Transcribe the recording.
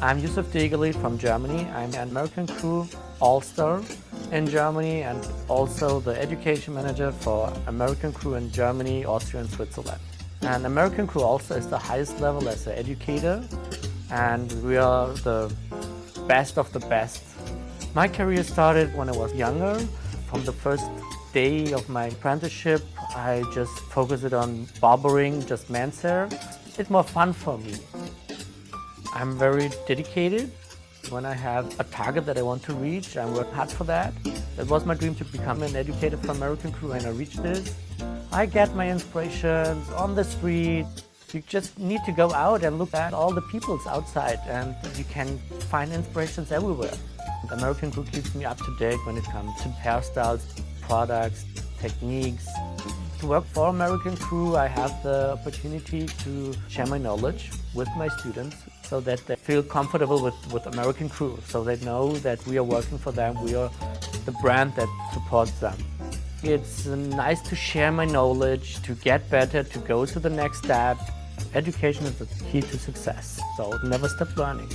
I'm Yusuf Degerli from Germany. I'm an American Crew All-Star in Germany and also the education manager for American Crew in Germany, Austria and Switzerland. And American Crew All-Star is the highest level as an educator, and we are the best of the best. My career started when I was younger. From the first day of my apprenticeship, I just focused on barbering, just men's hair. It's more fun for me. I'm very dedicated. When I have a target that I want to reach, I work hard for that. It was my dream to become an educator for American Crew, and I reached this. I get my inspirations on the street. You just need to go out and look at all the peoples outside, and you can find inspirations everywhere. American Crew keeps me up to date when it comes to hairstyles, products, techniques. To work for American Crew, I have the opportunity to share my knowledge with my students so that they feel comfortable with American Crew, so they know that we are working for them, we are the brand that supports them. It's nice to share my knowledge, to get better, to go to the next step. Education is the key to success, so never stop learning.